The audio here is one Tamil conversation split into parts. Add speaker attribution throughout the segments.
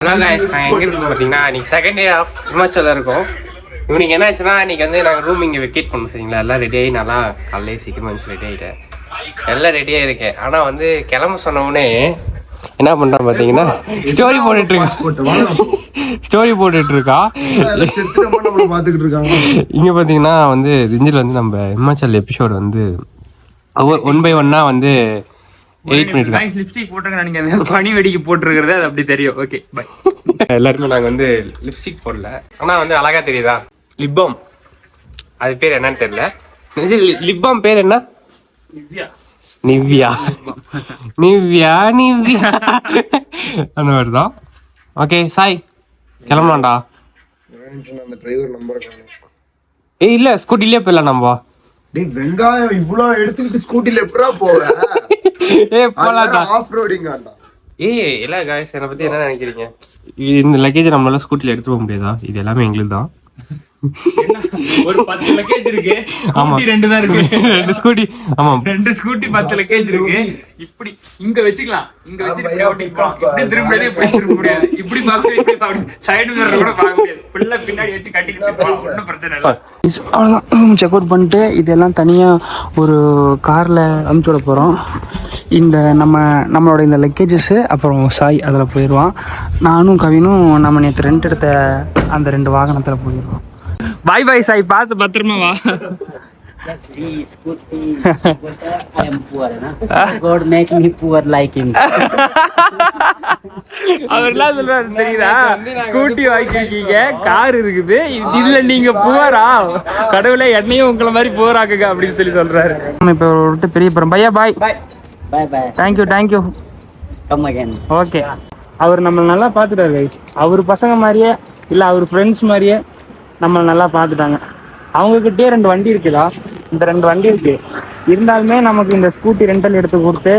Speaker 1: எங்க இருக்கோம் பார்த்தீங்கன்னா இன்னைக்கு செகண்ட் டே ஆஃப் ஹிமாச்சலில் இருக்கோம். இவனுக்கு என்ன ஆச்சுன்னா இன்னைக்கு வந்து நாங்கள் ரூம் இங்கே வெக்கேட் பண்ணோம் சரிங்களா. எல்லாம் ரெடி ஆகி நல்லா காலையிலே சீக்கிரமாக இருந்துச்சு, ரெடி ஆகிட்டேன், எல்லாம் ரெடியாக இருக்கேன். ஆனால் வந்து கிளம்ப சொன்னவுடனே என்ன பண்ணுறான் பார்த்தீங்கன்னா ஸ்டோரி போட்டுட்டு இருக்கா. இங்கே பார்த்தீங்கன்னா வந்து திஞ்சில் வந்து நம்ம ஹிமாச்சல் எபிசோடு வந்து 1 by 1 வந்து எடிட் பண்ணிருக்கேன்.
Speaker 2: லிப்ஸ்டிக் போட்டுருங்க நினைக்கிறேன், பனி வெடிக்கு போட்டுருக்கிறது அது அப்படி தெரியும். Okay bye.
Speaker 1: எல்லாருமே நாங்கள் வந்து லிப்ஸ்டிக் போடல, ஆனால் வந்து அழகா தெரியுதா லிப்பாம். அது பேர் என்னன்னு தெரியல. லிப்பாம் பேர் என்ன? நிவ்யா நிவ்யா நிவ்யா அந்த மாதிரி தான். ஓகே சாய் கிளம்பலாம்டா. ஏய் இல்ல ஸ்கூட்டிலே போயிடலாம் நம்ம.
Speaker 3: வெங்காயம் இவ்வளவு எடுத்துக்கிட்டு ஸ்கூட்டில எப்படா போற? ஆஃப் ரோடிங் ஆண்டா.
Speaker 1: ஏய் இல்ல गाइस, என்ன பத்தி என்ன நினைக்கிறீங்க? இந்த லக்கேஜ் நம்மளால ஸ்கூட்டில எடுத்து போக முடியாதா? இது எல்லாமே எங்களுக்கு தான்.
Speaker 2: ஒரு 10 லக்கேஜ் இருக்கு. ஸ்கூட்டி 2 தான் இருக்கு.
Speaker 1: 2 ஸ்கூட்டி. ஆமா 2
Speaker 2: ஸ்கூட்டி 10 லக்கேஜ் இருக்கு. இப்படி இங்க வெச்சுக்கலாம், இங்க வச்சிட்டு இப்படி திரும்ப முடியாது, இப்படி திரும்ப முடியாது, இப்படி பாக்க இப்படி பாக்க சைடு மிரர் கூட பார்க்க முடியாது. ஃபுல்லா பின்னாடி வச்சு கட்டிட்டு போலாம், ஒண்ணும் பிரச்சனை இல்ல.
Speaker 4: அவ்வளோதான், செக் அவுட் பண்ணிட்டு இதெல்லாம் தனியாக ஒரு காரில் அனுப்பிச்சு விட போகிறோம். இந்த நம்மளோட இந்த லக்கேஜஸ்ஸு அப்புறம் சாய் அதில் போயிடுவான். நானும் கவினும் நம்ம நேற்று ரெண்ட் எடுத்த அந்த 2 வாகனத்தில் போயிடுவோம்.
Speaker 2: பாய் பாய் சாய், பார்த்து பத்திரமா வா. அவர் எல்லாம் சொல்றாரு தெரியுதா, ஸ்கூட்டி வாங்கிருக்கீங்க, கார் இருக்குது, இதுல நீங்க புவரா, கடவுளே என்னையும் உங்களை மாதிரி புவராக்குங்க அப்படின்னு சொல்லி சொல்றாரு.
Speaker 4: இப்போ விட்டு பெரிய போகிறோம். பையா பாய். தேங்க்யூ. ஓகே, அவர் நம்மளை நல்லா பார்த்துட்டாரு கைஸ். அவர் பசங்க மாதிரியே இல்லை அவர் ஃப்ரெண்ட்ஸ் மாதிரியே நம்மளை நல்லா பார்த்துட்டாங்க. அவங்கக்கிட்டே 2 வண்டி இருக்குதா, இந்த 2 வண்டி இருக்கு. இருந்தாலுமே நமக்கு இந்த ஸ்கூட்டி ரெண்டல் எடுத்து கொடுத்து,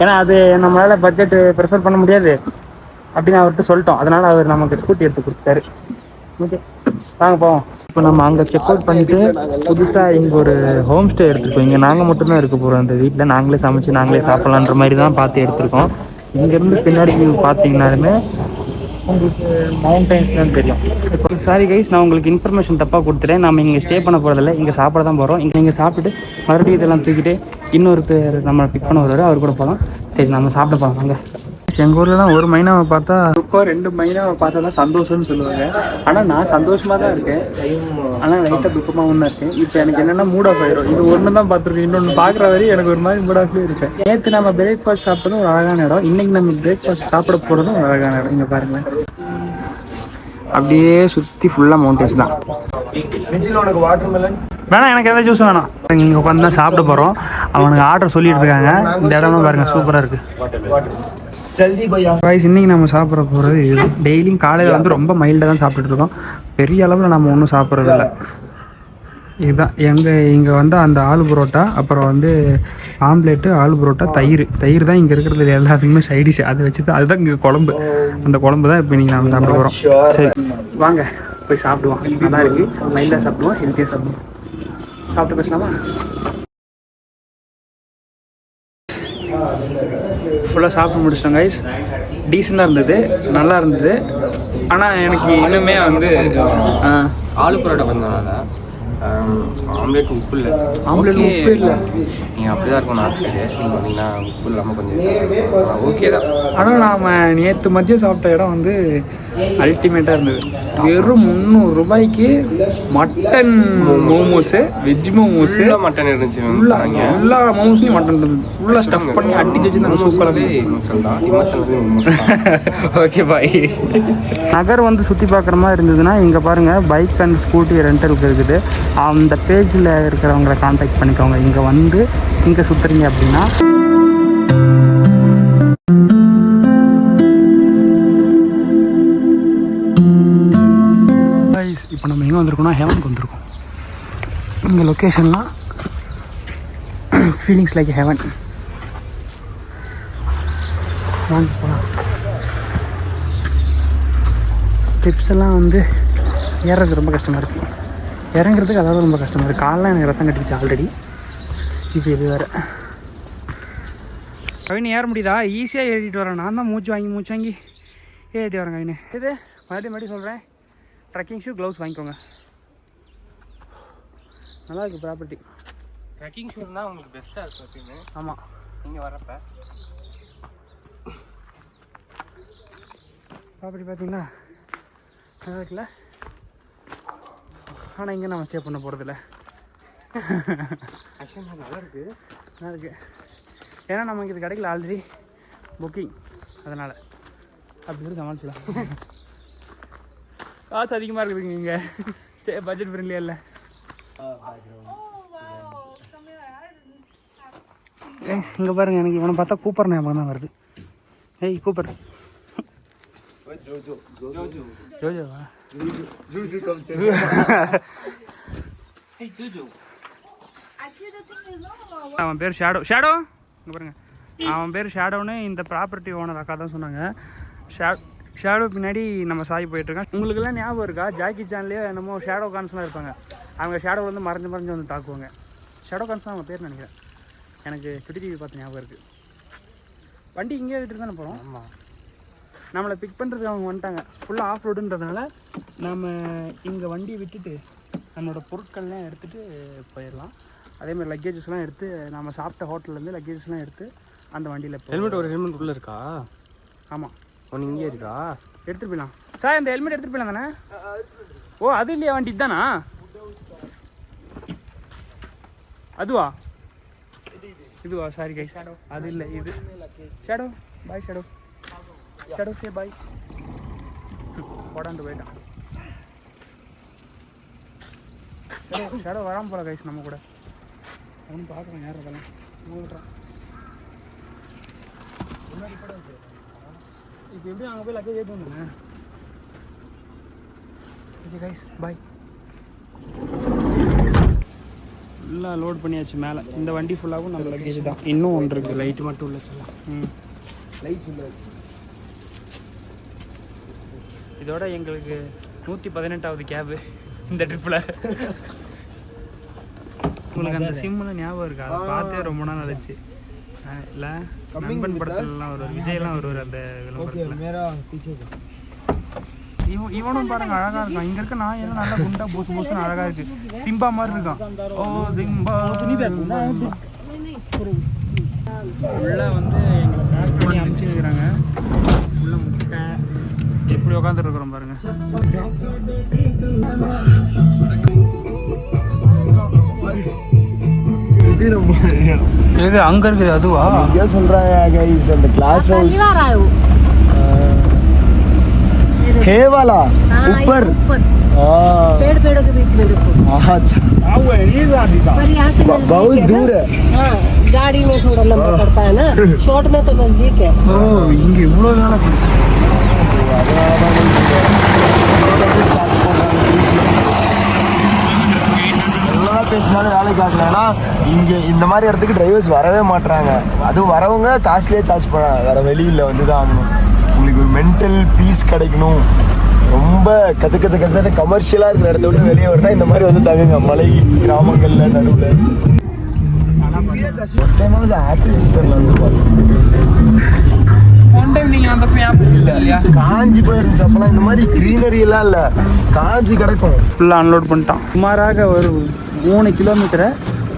Speaker 4: ஏன்னா அது நம்மளால் பட்ஜெட் ப்ரிஃபர் பண்ண முடியாது அப்படின்னு அவர்கிட்ட சொல்லிட்டோம். அதனால அவர் நமக்கு ஸ்கூட்டி எடுத்து கொடுத்தாரு. ஓகே வாங்க போவோம். இப்போ நம்ம அங்கே செக் அவுட் பண்ணிட்டு புதுசாக இங்கே ஒரு ஹோம் ஸ்டே எடுத்துருக்கோம். இங்கே நாங்கள் மட்டும்தான் இருக்க போகிறோம். அந்த வீட்டில் நாங்களே சமைச்சு நாங்களே சாப்பிட்லான்ற மாதிரி தான் பார்த்து எடுத்துருக்கோம். இங்கேருந்து பின்னாடி பார்த்தீங்கன்னாலுமே உங்களுக்கு மவுண்டைன்ஸ் தான் தெரியும். இப்போ சாரி கைஸ், நான் உங்களுக்கு இன்ஃபர்மேஷன் தப்பாக கொடுத்துட்டேன். நம்ம இங்கே ஸ்டே பண்ண போகிறதில்ல, இங்கே சாப்பிட தான் போகிறோம். இங்கே சாப்பிட்டுட்டு மறுபடியும் இதெல்லாம் தூக்கிட்டு இன்னொரு பேர் நம்ம பிக் பண்ண வருவார், அவர் கூட போகலாம். சரி நம்ம சாப்பிட போகலாம் வாங்க. எங்கள் ஊர்லலாம் ஒரு மைனாவை பார்த்தா துக்கம், 2 மைனாவை பார்த்தா தான் சந்தோஷம்னு சொல்லுவாங்க. ஆனால் நான் சந்தோஷமாக தான் இருக்கேன், ஆனால் லைட்டாக துக்கமாகவும் தான் இருக்கேன். இப்போ எனக்கு என்னென்னா மூட் ஆஃப் ஆயிடும். இது ஒன்று தான் பார்த்துருக்கேன், இன்னொன்று பார்க்குற வரையும் எனக்கு ஒரு மாதிரி மூட் ஆஃப்லேயே இருக்கேன். நேற்று நம்ம பிரேக்ஃபாஸ்ட் சாப்பிட்டதும் ஒரு அழகான இடம், இன்றைக்கி நம்ம பிரேக்ஃபாஸ்ட் சாப்பிட போகிறதும் ஒரு அழகான இடம். இங்கே பாருங்களேன், அப்படியே சுற்றி ஃபுல்லாக மவுண்டன்ஸ் தான். வேணாம், எனக்கு எதாவது ஜூஸ் வேணாம். இங்கே உட்காந்து தான் சாப்பிட போகிறோம். அவனுக்கு ஆர்டர் சொல்லிட்டு இருக்காங்க. இந்த இடம்லாம் பாருங்கள், சூப்பராக இருக்குது. கைஸ், இன்னைக்கு நம்ம சாப்பிட போகிறது இது. டெய்லியும் காலையில் வந்து ரொம்ப மைல்டாக தான் சாப்பிட்டுட்டு இருக்கோம். பெரிய அளவில் நம்ம ஒன்றும் சாப்பிட்றதில்ல. இதுதான் இங்கே வந்து அந்த ஆலு புரோட்டா, அப்புறம் வந்து ஆம்லேட்டு, ஆலு புரோட்டா, தயிர் தான் இங்கே இருக்கிறது எல்லாத்துக்குமே சைடிஷ். அதை வச்சு தான், அதுதான் இங்கே குழம்பு. அந்த குழம்பு தான் இப்போ இன்றைக்கி நம்ம சாப்பிட போகிறோம். சரி வாங்க போய் சாப்பிடுவோம். நல்லா இருக்குது, மைல்டாக சாப்பிடுவோம், ஹெல்த்தியாக சாப்பிடுவோம். சாப்பிட்டு பேசலாமா? ஃபுல்லாக சாப்பிட்டு முடிச்சிட்டோம் கைஸ். டீசெண்டாக இருந்தது, நல்லா இருந்தது. ஆனால் எனக்கு இன்னுமே வந்து
Speaker 1: ஆலு பரோட்டா பண்ணனால ஆம்லேட் உப்பு இல்லை. நீங்கள் அப்படி தான் இருக்கணும். ஆர்ட் சைடு நீங்கள் பார்த்தீங்கன்னா உப்பு இல்லாமல் கொஞ்சம் ஓகே தான்.
Speaker 4: ஆனால் நாம் நேற்று மதியம் சாப்பிட்ட இடம் வந்து அல்டிமேட்டாக இருந்தது. வெறும் 300 ரூபாய்க்கு mutton momos, veg momos,
Speaker 1: mutton இருந்துச்சு.
Speaker 4: எல்லா மோமோஸ்லையும் மட்டன் இருந்தது. ஃபுல்லாக ஸ்டஃப் பண்ணி அடிச்சு வச்சுருந்தாங்க. சூப்பராக ஓகே பாய். நகர் வந்து சுற்றி பார்க்குற மாதிரி இருந்ததுன்னா இங்கே பாருங்கள், பைக் அண்ட் ஸ்கூட்டி ரெண்டலுக்கு இருக்குது. அந்த பேஜில் இருக்கிறவங்களை கான்டாக்ட் பண்ணிக்கோங்க. இங்கே வந்து இங்கே சுற்றுறீங்க அப்படின்னா இப்போ நம்ம எங்கே வந்திருக்கோம்னா ஹெவனுக்கு வந்திருக்கோம். இங்கே லொக்கேஷன்லாம் ஃபீலிங்ஸ் லைக் ஹெவன். வாங்க போகலாம். ஸ்டெப்ஸ் எல்லாம் வந்து ஏறுறது ரொம்ப கஷ்டமாக இருக்குது, இறங்குறதுக்கு அதாவது ரொம்ப கஷ்டமாக இருக்குது. காலெலாம் எனக்கு ரத்தம் கட்டிச்சு ஆல்ரெடி. இது வேறு கவின் ஏற முடியுதா? ஈஸியாக ஏறிட்டு வரேன். நான் தான் மூச்சு வாங்கி ஏட்டி வரங்க ஐனு இது மறுபடியும் சொல்கிறேன், ட்ரெக்கிங் ஷூ க்ளவுஸ் வாங்கிக்கோங்க. நல்லா இருக்குது ப்ராப்பர்ட்டி.
Speaker 1: ட்ரெக்கிங் ஷூ தான் உங்களுக்கு பெஸ்ட்டாக இருக்கும் எப்பயுமே.
Speaker 4: ஆமாம்,
Speaker 1: நீங்கள் வரப்போ
Speaker 4: ப்ராப்பர்ட்டி பார்த்தீங்களா நல்லா இருக்குல்ல. ஆனால் இங்கே நம்ம ஸ்டே பண்ண போகிறதில்ல.
Speaker 1: ஆக்சுவலாக நல்லா இருக்குது.
Speaker 4: நல்லா இருக்குது, ஏன்னா நமக்கு இது கிடைக்கல ஆல்ரெடி புக்கிங், அதனால் அப்படி சொல்லி சமாளிச்சிடலாம். காசு அதிகமாக இருக்குதுங்க இங்கே, ஸ்டே பட்ஜெட் ஃப்ரெண்ட்லியாக இல்லை. இங்கே பாருங்க, எனக்கு இவனை பார்த்தா கூப்பர் ஞாபகம் தான் வருது. ஏய் கூப்பர் ஜோஜோவா? அவன் பேர் ஷேடோ. ஷேடோ இங்கே பாருங்க, அவன் பேர் ஷேடோன்னு இந்த ப்ராப்பர்ட்டி ஓனர் அக்கா தான் சொன்னாங்க. ஷேடோ பின்னாடி நம்ம சாய் போயிட்டுருக்கான். உங்களுக்கெல்லாம் ஞாபகம் இருக்கா, ஜாக்கி சான்லேயே என்னமோ ஷேடோ கான்ஸ்லாம் இருப்பாங்க. அவங்க ஷேடோ வந்து மறைஞ்சு வந்து தாக்குவாங்க. ஷேடோ கான்ஸ் தான் அவங்க பேர் நினைக்கிறேன். எனக்கு சுட்டி டிவி பார்த்து ஞாபகம் இருக்குது. வண்டி இங்கே விட்டுட்டு தானே போகிறோம். ஆமாம், நம்மளை பிக் பண்ணுறதுக்கு அவங்க வந்துட்டாங்க. ஃபுல்லாக ஆஃப் ரோடுன்றதுனால நம்ம இங்கே வண்டியை விட்டுட்டு நம்மளோட பொருட்கள்லாம் எடுத்துகிட்டு போயிடலாம். அதேமாதிரி லக்கேஜஸ்லாம் எடுத்து நம்ம சாப்பிட்ட ஹோட்டல்லேருந்து லக்கேஜஸ்லாம் எடுத்து அந்த வண்டியில்
Speaker 1: ஹெல்மெட், ஒரு ஹெல்மெட் உள்ளே இருக்கா?
Speaker 4: ஆமாம்,
Speaker 1: ஒன்று இங்கே இருக்கா?
Speaker 4: எடுத்துகிட்டு போயிடலாம். சார் இந்த ஹெல்மெட் எடுத்துகிட்டு போயிடலாம் தானே? ஓ அது இல்லையா வண்டி தானா? அதுவா? இதுவா? சாரி கைஸ், அது இல்லை இது. ஷேடோ பாய். ஷேடோ சே பாய். போடாண்டு போயிட்டான். ஷேடோ வராமல் போல கைஸ் நம்ம கூட. அவனும் பார்க்குறான் யார் அதெல்லாம் ஓடுறான். இப்போ எப்படி அங்கே போய் லக்கேஜ் ஏற்றி வந்துங்க. Okay guys bye. ஃபுல்லாக லோட் பண்ணியாச்சு மேலே. இந்த வண்டி ஃபுல்லாகவும் நம்ம லக்கேஜ் தான். இன்னும் ஒன்று இருக்குது, லைட்டு மட்டும் உள்ள சொல்லலாம்.
Speaker 3: லைட்ஸ் உள்ள வச்சு.
Speaker 4: இதோட எங்களுக்கு 118வது கேபு இந்த ட்ரிப்பில். உங்களுக்கு அந்த சிம்மில் ஞாபகம் இருக்கா? அதை பார்த்தே ரொம்ப நாள் ஆச்சு. இல்லை நண்பன் படத்துலலாம் ஒரு விஜய்லாம் வருவார் அந்த விளம்பரத்தில். இவனும் பாருங்க அழகா இருக்கான். இங்க இருக்க நான் எல்லாம் நல்லா குண்டா போசு போசுன்னு அழகா இருக்கு. சிம்பா மாதிரி இருக்கான். ஓ சிம்பா. உள்ள வந்து எங்களை பேக் பண்ணி அனுப்பிச்சுக்கிறாங்க. உள்ள முட்டை எப்படி உட்காந்துட்டு இருக்கிறோம் பாருங்க. இது அங்க இருக்குது அதுவா?
Speaker 3: क्या सुन रहा है गाइस அந்த क्लास हाउस है वाला ऊपर पेड़ के बीच में देखो. अच्छा पर यहाँ से बहुत दूर है. हाँ गाड़ी में थोड़ा लंबा पड़ता है ना, शॉर्ट में तो नजदीक है.
Speaker 4: ஓ இங்க இவ்வளவு நாளா
Speaker 3: பேசினாலும் வேலைக்கு ஆகல. ஏன்னா இங்கே இந்த மாதிரி இடத்துக்கு டிரைவர்ஸ் வரவே மாட்டுறாங்க. அதுவும் வரவங்க காஸ்ட்லியாக சார்ஜ் பண்ணாங்க. வேறு வெளியில் வந்து தான் ஆகணும். உங்களுக்கு ஒரு மென்டல் பீஸ் கிடைக்கணும். ரொம்ப கச்சன்னு கமர்ஷியலாக இருக்கிற இடத்த விட்டு வெளியே வரனா இந்த மாதிரி வந்து தங்குங்க மலை கிராமங்களில் நடுவில். டைம் ஆப்பிள் சீசனில் வந்து காஞ்சி போயிருந்துச்சு. அப்பெல்லாம் இந்த மாதிரி கிரீனரி எல்லாம் இல்லை, காஞ்சி கிடக்கும்.
Speaker 4: ஃபுல்லாக அன்லோட் பண்ணிட்டான். சுமாராக ஒரு 3 கிலோமீட்டரை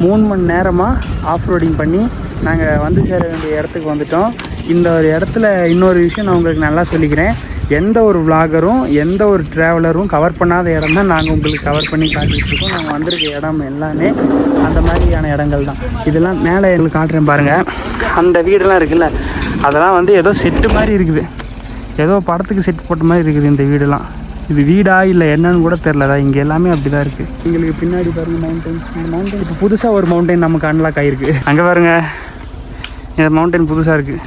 Speaker 4: 3 மணி நேரமாக ஆஃப் ரோடிங் பண்ணி நாங்கள் வந்து சேர வேண்டிய இடத்துக்கு வந்துட்டோம். இந்த ஒரு இடத்துல இன்னொரு விஷயம் நான் உங்களுக்கு நல்லா சொல்லிக்கிறேன். எந்த ஒரு விளாகரும் எந்த ஒரு ட்ராவலரும் கவர் பண்ணாத இடம் தான் நாங்கள் உங்களுக்கு கவர் பண்ணி காட்டிகிட்ருக்கோம். நாங்கள் வந்திருக்க இடம் எல்லாமே அந்த மாதிரியான இடங்கள் தான். இதெல்லாம் மேலே எங்களுக்கு காட்டுறேன் பாருங்கள். அந்த வீடெல்லாம் இருக்குல்ல, அதெல்லாம் வந்து ஏதோ செட்டு மாதிரி இருக்குது. ஏதோ படத்துக்கு செட் போட்ட மாதிரி இருக்குது இந்த வீடெல்லாம். இது வீடா இல்லை என்னன்னு கூட தெரிலதா. இங்கே எல்லாமே அப்படி தான் இருக்குது. எங்களுக்கு பின்னாடி பாருங்க மவுண்டன்ஸ். இந்த மவுண்டன் இப்போ புதுசாக ஒரு மவுண்டன் நமக்கு அன்லாக் ஆகிருக்கு. அங்கே பாருங்க, இந்த மவுண்டன் புதுசாக இருக்குது.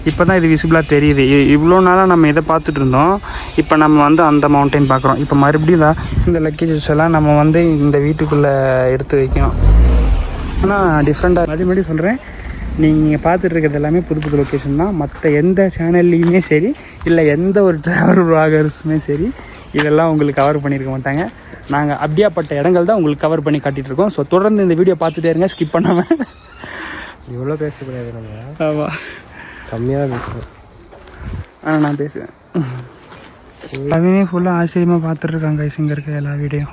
Speaker 4: இப்போ தான் இது விசிபிளாக தெரியுது. இவ்வளோ நாளாக நம்ம இதை பார்த்துட்டு இருந்தோம். இப்போ நம்ம வந்து அந்த மவுண்டன் பார்க்குறோம். இப்போ மறுபடியும் தான் இந்த லக்கேஜஸ் எல்லாம் நம்ம வந்து இந்த வீட்டுக்குள்ளே எடுத்து வைக்கணும். ஆனால் டிஃப்ரெண்ட்டாக மறுபடியும் சொல்கிறேன், நீங்கள் பார்த்துட்டு இருக்கிறது எல்லாமே புது புது லொக்கேஷன் தான். மற்ற எந்த சேனல்லையுமே சரி இல்லை எந்த ஒரு ட்ராவல் வ்ளாகர்ஸுமே சரி இதெல்லாம் உங்களுக்கு கவர் பண்ணியிருக்க மாட்டாங்க. நாங்கள் அப்படியாப்பட்ட இடங்கள் தான் உங்களுக்கு கவர் பண்ணி காட்டிகிட்ருக்கோம். ஸோ தொடர்ந்து இந்த வீடியோ பார்த்துட்டே இருங்க, ஸ்கிப் பண்ணாமல்.
Speaker 1: இவ்வளோ பேசக்கூடாது நம்ம.
Speaker 4: ஆமாம்,
Speaker 1: கம்மியாக பேசுகிறோம்.
Speaker 4: ஆனால் நான் பேசுவேன். கவினே ஃபுல்லாக ஆச்சரியமாக பார்த்துட்டு இருக்காங்க கைஸ் இங்கே இருக்க எல்லா வீடியோ.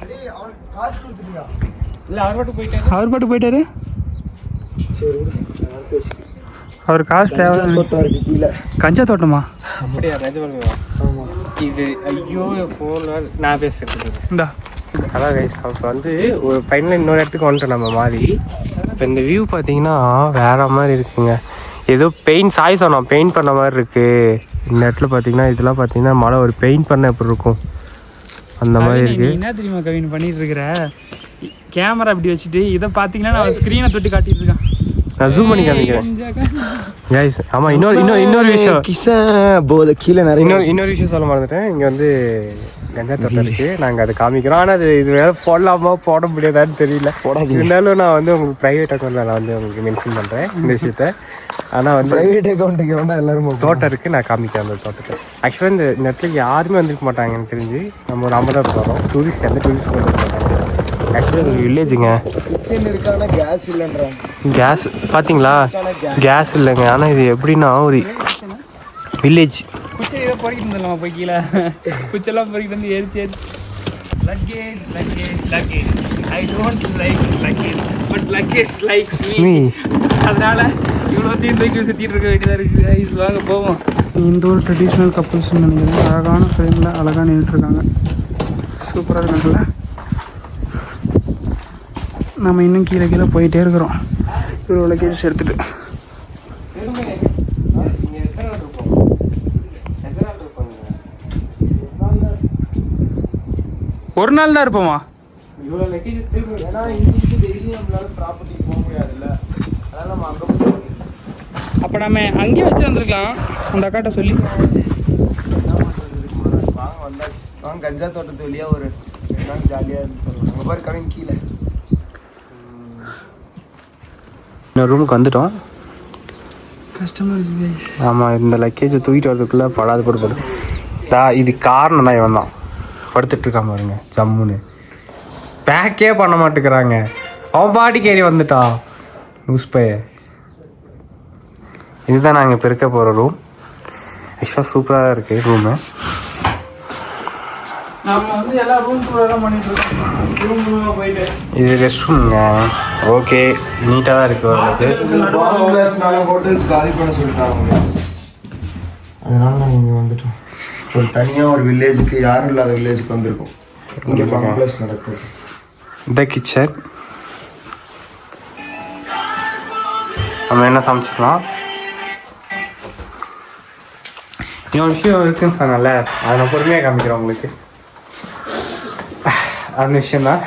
Speaker 3: காசு கொடுத்துட்டியா?
Speaker 1: இல்லை அவர் மட்டும் போயிட்டாரு.
Speaker 4: அவர் பாட்டு போயிட்டாரு.
Speaker 3: சரி விடு, நான் பேசிக்கிறேன்.
Speaker 4: அவர் காசு தேவை.
Speaker 3: தோட்டம் இருக்கு கீழே.
Speaker 4: கஞ்சா தோட்டமா?
Speaker 1: அப்படியா? நிஜமாலுமேவா?
Speaker 3: ஆமாம்.
Speaker 1: இது ஐயோ ஃபோனில் நான் பேசுகிறேன்.
Speaker 4: இந்தா
Speaker 1: அதான் கைஸ் அப்போ வந்து ஒரு ஃபைனலாக இன்னொரு இடத்துக்கு வந்துட்டோம் நம்ம மாதிரி. இப்போ இந்த வியூ பார்த்தீங்கன்னா வேற மாதிரி இருக்குங்க. ஏதோ பெயிண்ட் சாய் சொன்னோம் பெயிண்ட் பண்ண மாதிரி இருக்குது. இந்த இடத்துல பார்த்தீங்கன்னா இதெல்லாம் பார்த்தீங்கன்னா மழை ஒரு பெயிண்ட் பண்ண எப்படி இருக்கும் அந்த மாதிரி
Speaker 4: கவினே, நீ
Speaker 1: இருக்குது.
Speaker 4: என்ன தெரியுமா கவின் பண்ணிட்டு இருக்கிற? கேமரா இப்படி வச்சுட்டு இதை பார்த்தீங்கன்னா நான் ஸ்க்ரீனை தொட்டு காட்டிட்டு இருக்கேன்.
Speaker 1: நான் ஜூம் பண்ணி காமிக்கிறேன் கைஸ். ஆமாம் இன்னொரு விஷயம்
Speaker 3: கீழே நிறைய
Speaker 1: இன்னொரு விஷயம் சொல்ல மறந்துட்டேன். இங்கே வந்து கஞ்சா தோட்டம் இருக்குது. நாங்கள் அதை காமிக்கிறோம். ஆனால் அது இது வேறு போடலாமா போட முடியாதான்னு தெரியல. இருந்தாலும் நான் வந்து உங்களுக்கு ப்ரைவேட் அக்கௌண்ட்டில் நான் வந்து உங்களுக்கு மென்ஷன் பண்ணுறேன் இந்த விஷயத்த. ஆனால் வந்து
Speaker 3: ப்ரைவேட் அக்கௌண்ட்டுக்கு வேணால் எல்லாரும்
Speaker 1: தோட்டம் இருக்குது. நான் காமிக்கிறேன் அந்த தோட்டத்தை. ஆக்சுவலாக இந்த இடத்துல யாருமே வந்துருக்க மாட்டாங்க எனக்கு தெரிஞ்சு. நம்ம நாம தான் போகிறோம். டூரிஸ்ட் எந்த டூரிஸ்ட் போட்டு மாட்டாங்க. ஆக்சுவலாக இது வில்லேஜுங்க.
Speaker 3: கிச்சன் இருக்கான கேஸ் இல்லைன்றாங்க.
Speaker 1: கேஸ் பார்த்தீங்களா? கேஸ் இல்லைங்க. ஆனால் இது எப்படின்னா ஒரு வில்லேஜ்.
Speaker 4: குச்சை இதை பொறுக்கிட்டு இருந்தோம் போய் கீழே. குச்செல்லாம் பொறுக்கிட்டு வந்து எரிச்சு luggage luggage luggage. I don't like luggage but luggage likes me. அதனால இவ்வளோ தூக்கி சுற்றிட்டு இருக்க வேண்டியதாக இருக்குது. ஐஸ் வாங்க போவோம். இந்த ஒரு ட்ரெடிஷ்னல் கப்புள்ஸ்ன்னு நினைக்கிறேன். அழகான ஃப்ரேமில் அழகாக நின்றுட்டுருக்காங்க. சூப்பராக இருக்காங்கல்ல. நம்ம இன்னும் கீழே கீழே போயிட்டே இருக்கிறோம் இவ்வளோ லக்கேஜஸ் எடுத்துகிட்டு. ஒரு நாள் தான் இருப்போமா?
Speaker 3: ஏன்னா இங்கிட்டு டெய்லி நம்மளால ப்ராப்பர்ட்டிக்கு போக முடியாதுல்ல. அதனால நம்ம அங்கே
Speaker 4: அப்போ நம்ம அங்கேயே வச்சு வந்துருக்கலாம் அந்த அக்காட்ட சொல்லி.
Speaker 3: வாங்க வந்தாச்சு. வாங்க கஞ்சா தோட்டத்து வழியாக ஒரு 2 நாள் ஜாலியாக இருந்து அங்கே பாரு கவின் கீழே.
Speaker 1: இன்னொரு ரூமுக்கு வந்துட்டோம்.
Speaker 4: கஷ்டமாக இருக்குது.
Speaker 1: ஆமாம் இந்த லக்கேஜை தூக்கிட்டு வரதுக்குள்ளே படாது போட்டு இது காரணம் தான். இவன் தான் படுத்துட்ருக்கான் பாருங்க ஜம்முன்னு. பேக்கே பண்ண மாட்டேங்கிறாங்க. அவன் பாட்டிக்கு ஏறி வந்துட்டா லூஸ் பைய. இதுதான் நாங்கள் இப்போ இருக்க போகிற ரூம். ஆக்சுவலாக சூப்பராக இருக்குது ரூமு.
Speaker 4: நம்ம வந்து எல்லா ரூம் டூரெல்லாம் பண்ணிட்டு இருக்கோம். ரூம் போயிட்டு
Speaker 1: இது ரெஸ்ட் ரூமுங்க. ஓகே நீட்டாக தான் இருக்குது ஓரளவுக்கு.
Speaker 3: ஹோட்டல்ஸ் காலி பண்ண சொல்லிட்டாங்க. அதனால நாங்கள் இங்கே வந்துட்டோம். ஒரு தனியாக ஒரு வில்லேஜுக்கு யாரும் இல்லாத வில்லேஜுக்கு வந்திருக்கோம். இங்கே காம்ப்ளெக்ஸ் நடக்குது.
Speaker 1: இந்த கிச்சன் நம்ம என்ன சமைச்சிக்கலாம். இன்னொரு விஷயம் இருக்குன்னு சொன்னல அதை நான் பொறுமையாக காமிக்கிறேன் உங்களுக்கு. அந்த விஷயம்தான்